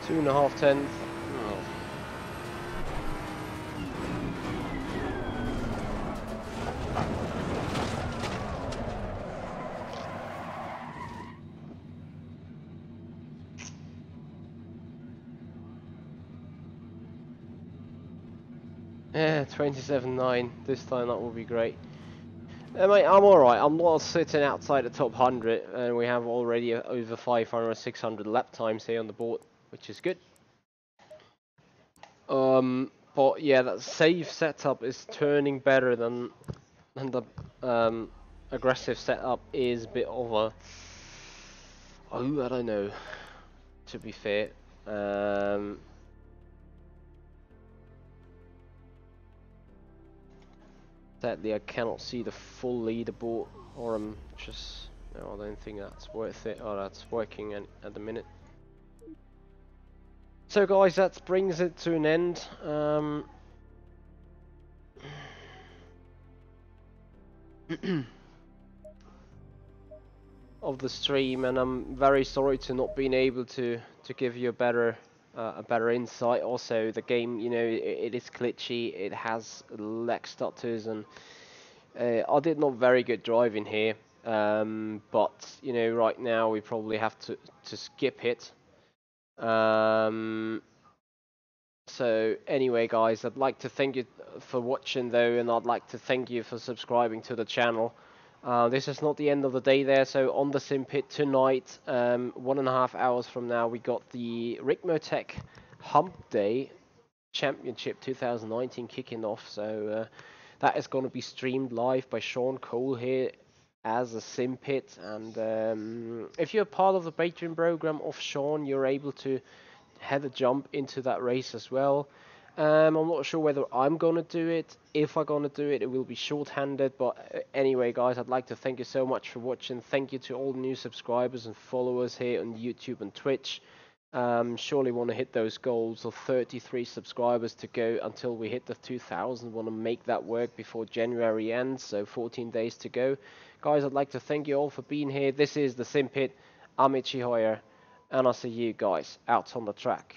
2.5 tenths. Oh. Yeah, 27.9. This time that will be great. Mate, I'm alright. I'm not sitting outside the top 100, and we have already over 500 600 lap times here on the board, which is good. But yeah, that save setup is turning better than the aggressive setup is a bit of a... Oh, I don't know, to be fair. Sadly, I cannot see the full leaderboard, or I'm just... No, I don't think that's worth it, or that's working at the minute. So guys, that brings it to an end. Of the stream, and I'm very sorry to not being able to give you a better insight. Also, the game, you know, it is glitchy, it has lag stutters, and I did not very good driving here, but you know, right now we probably have to skip it. So anyway guys, I'd like to thank you for watching though, and I'd like to thank you for subscribing to the channel. This is not the end of the day there, so on the Simpit tonight, 1.5 hours from now, we got the Rigmotech Hump Day Championship 2019 kicking off, so that is going to be streamed live by Sean Cole here as a Simpit, and if you're part of the Patreon program of Sean, you're able to have a jump into that race as well. I'm not sure whether I'm gonna do it. If I'm gonna do it, it will be short-handed. But anyway, guys, I'd like to thank you so much for watching. Thank you to all the new subscribers and followers here on YouTube and Twitch. Surely want to hit those goals of 33 subscribers to go until we hit the 2,000. Want to make that work before January ends, so 14 days to go. Guys, I'd like to thank you all for being here. This is the Simpit. I'm Michi, and I'll see you guys out on the track.